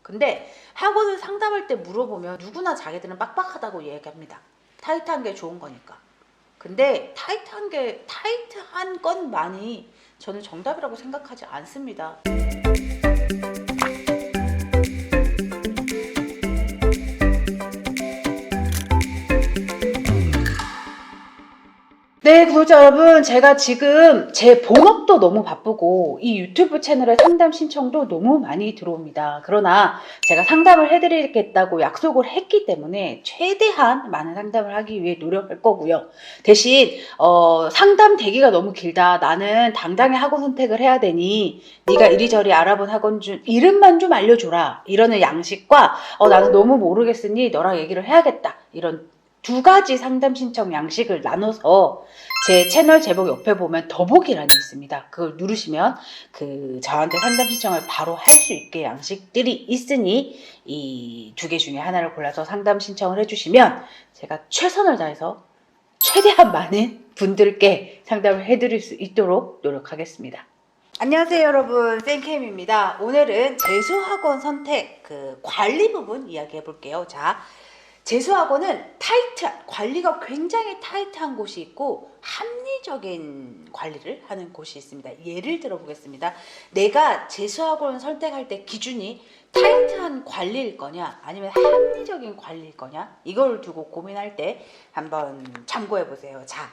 근데 학원을 상담할 때 물어보면 누구나 자기들은 빡빡하다고 얘기합니다. 타이트한 게 좋은 거니까. 근데 타이트한 것만이 저는 정답이라고 생각하지 않습니다. 네, 구독자 여러분, 제가 지금 제 본업도 너무 바쁘고 이 유튜브 채널에 상담 신청도 너무 많이 들어옵니다. 그러나 제가 상담을 해드리겠다고 약속을 했기 때문에 최대한 많은 상담을 하기 위해 노력할 거고요. 대신 상담 대기가 너무 길다. 나는 당장에 학원 선택을 해야 되니 네가 이리저리 알아본 학원 중 이름만 좀 알려줘라. 이러는 양식과 나는 너무 모르겠으니 너랑 얘기를 해야겠다. 이런 두 가지 상담 신청 양식을 나눠서 제 채널 제목 옆에 보면 더보기란이 있습니다. 그걸 누르시면 저한테 상담 신청을 바로 할 수 있게 양식들이 있으니 이 두 개 중에 하나를 골라서 상담 신청을 해주시면 제가 최선을 다해서 최대한 많은 분들께 상담을 해드릴 수 있도록 노력하겠습니다. 안녕하세요 여러분, 쌤캠입니다. 오늘은 재수학원 선택 관리 부분 이야기해 볼게요. 자, 재수학원은 관리가 굉장히 타이트한 곳이 있고 합리적인 관리를 하는 곳이 있습니다. 예를 들어 보겠습니다. 내가 재수학원 선택할 때 기준이 타이트한 관리일 거냐 아니면 합리적인 관리일 거냐, 이걸 두고 고민할 때 한번 참고해 보세요. 자,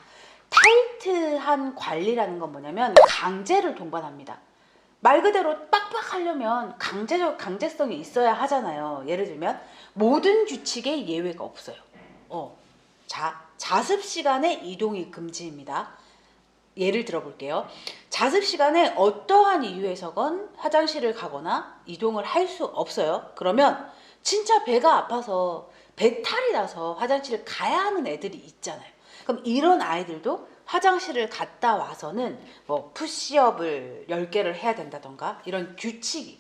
타이트한 관리라는 건 뭐냐면 강제를 동반합니다. 말 그대로 빡빡하려면 강제성이 있어야 하잖아요. 예를 들면 모든 규칙에 예외가 없어요. 자습 시간에 이동이 금지입니다. 예를 들어 볼게요. 자습 시간에 어떠한 이유에서건 화장실을 가거나 이동을 할 수 없어요. 그러면 진짜 배가 아파서 배탈이 나서 화장실을 가야 하는 애들이 있잖아요. 그럼 이런 아이들도 화장실을 갔다 와서는 뭐 푸시업을 10개를 해야 된다던가 이런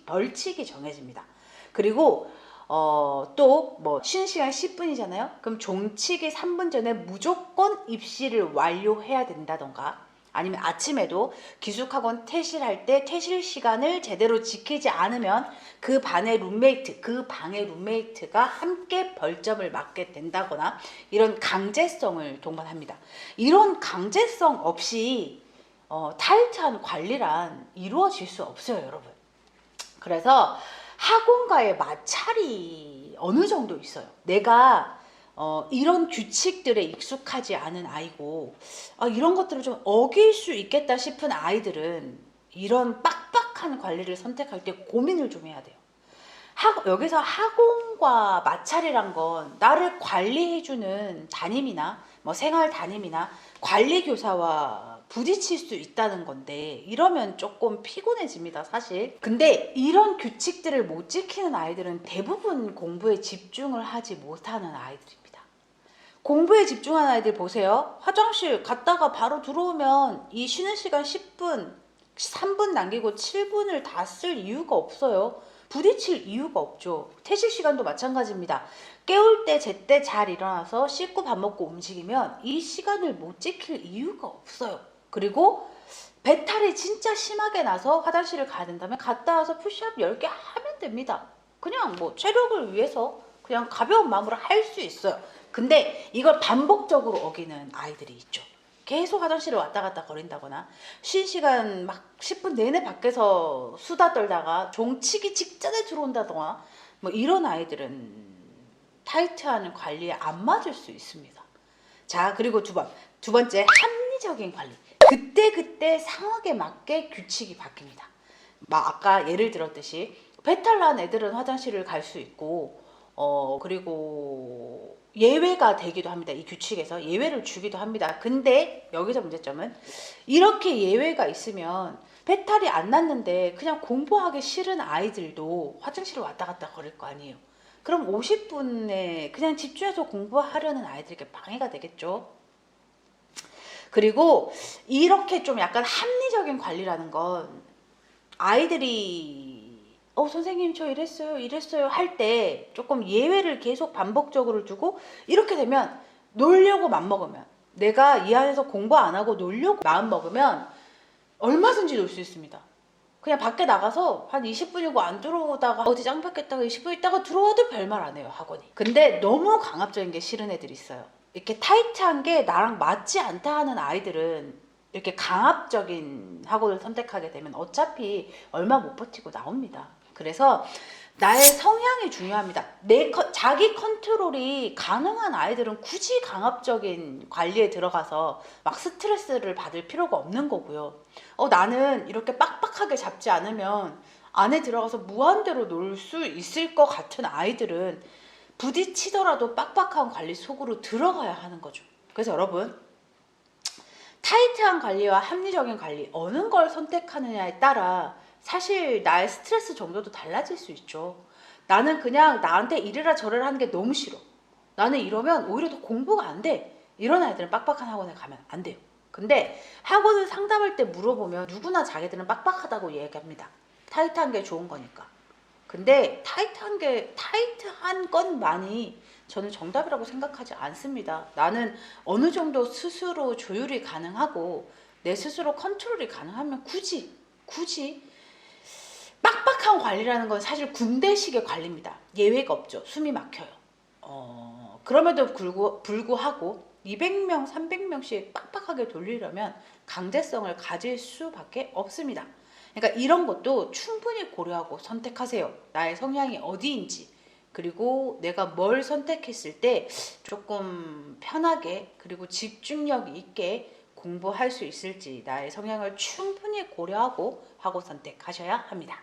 벌칙이 정해집니다. 그리고 또 뭐 쉬는 시간 10분이잖아요. 그럼 종치기 3분 전에 무조건 입시를 완료해야 된다던가, 아니면 아침에도 기숙학원 퇴실할 때 퇴실 시간을 제대로 지키지 않으면 그 방의 룸메이트가 함께 벌점을 맞게 된다거나 이런 강제성을 동반합니다. 이런 강제성 없이 타이트한 관리란 이루어질 수 없어요, 여러분. 그래서 학원과의 마찰이 어느 정도 있어요. 내가 이런 규칙들에 익숙하지 않은 아이고 이런 것들을 좀 어길 수 있겠다 싶은 아이들은 이런 빡빡한 관리를 선택할 때 고민을 좀 해야 돼요. 여기서 학원과 마찰이란 건 나를 관리해주는 담임이나 생활 담임이나 관리교사와 부딪힐 수 있다는 건데, 이러면 조금 피곤해집니다, 사실. 근데 이런 규칙들을 못 지키는 아이들은 대부분 공부에 집중을 하지 못하는 아이들입니다. 공부에 집중하는 아이들 보세요. 화장실 갔다가 바로 들어오면 이 쉬는 시간 10분, 3분 남기고 7분을 다 쓸 이유가 없어요. 부딪힐 이유가 없죠. 퇴실 시간도 마찬가지입니다. 깨울 때 제때 잘 일어나서 씻고 밥 먹고 움직이면 이 시간을 못 지킬 이유가 없어요. 그리고 배탈이 진짜 심하게 나서 화장실을 가야 된다면 갔다 와서 푸시업 10개 하면 됩니다. 그냥 체력을 위해서 그냥 가벼운 마음으로 할 수 있어요. 근데 이걸 반복적으로 어기는 아이들이 있죠. 계속 화장실을 왔다 갔다 거린다거나 쉰 시간 막 10분 내내 밖에서 수다 떨다가 종치기 직전에 들어온다거나 이런 아이들은 타이트한 관리에 안 맞을 수 있습니다. 자, 그리고 두 번째, 합리적인 관리. 그때 상황에 맞게 규칙이 바뀝니다. 아까 예를 들었듯이 배탈 난 애들은 화장실을 갈 수 있고 그리고 예외가 되기도 합니다. 이 규칙에서 예외를 주기도 합니다. 근데 여기서 문제점은 이렇게 예외가 있으면 배탈이 안 났는데 그냥 공부하기 싫은 아이들도 화장실을 왔다 갔다 거릴 거 아니에요. 그럼 50분에 그냥 집중해서 공부하려는 아이들에게 방해가 되겠죠. 그리고 이렇게 좀 약간 합리적인 관리라는 건 아이들이 선생님 저 이랬어요 할 때 조금 예외를 계속 반복적으로 두고, 이렇게 되면 놀려고 맘먹으면, 내가 이 안에서 공부 안 하고 놀려고 마음 먹으면 얼마든지 놀 수 있습니다. 그냥 밖에 나가서 한 20분이고 안 들어오다가 어디 짱 받겠다가 20분 있다가 들어와도 별말 안 해요, 학원이. 근데 너무 강압적인 게 싫은 애들이 있어요. 이렇게 타이트한 게 나랑 맞지 않다 하는 아이들은 이렇게 강압적인 학원을 선택하게 되면 어차피 얼마 못 버티고 나옵니다. 그래서 나의 성향이 중요합니다. 자기 컨트롤이 가능한 아이들은 굳이 강압적인 관리에 들어가서 막 스트레스를 받을 필요가 없는 거고요. 나는 이렇게 빡빡하게 잡지 않으면 안에 들어가서 무한대로 놀 수 있을 것 같은 아이들은 부딪히더라도 빡빡한 관리 속으로 들어가야 하는 거죠. 그래서 여러분, 타이트한 관리와 합리적인 관리 어느 걸 선택하느냐에 따라 사실 나의 스트레스 정도도 달라질 수 있죠. 나는 그냥 나한테 이래라 저래라 하는 게 너무 싫어. 나는 이러면 오히려 더 공부가 안 돼. 이런 아이들은 빡빡한 학원에 가면 안 돼요. 근데 학원을 상담할 때 물어보면 누구나 자기들은 빡빡하다고 얘기합니다. 타이트한 게 좋은 거니까. 근데 타이트한 것만이 저는 정답이라고 생각하지 않습니다. 나는 어느 정도 스스로 조율이 가능하고 내 스스로 컨트롤이 가능하면 굳이 빡빡한 관리라는 건 사실 군대식의 관리입니다. 예외가 없죠. 숨이 막혀요. 그럼에도 불구하고 200명, 300명씩 빡빡하게 돌리려면 강제성을 가질 수밖에 없습니다. 그러니까 이런 것도 충분히 고려하고 선택하세요. 나의 성향이 어디인지, 그리고 내가 뭘 선택했을 때 조금 편하게 그리고 집중력 있게 공부할 수 있을지 나의 성향을 충분히 고려하고 학원 선택하셔야 합니다.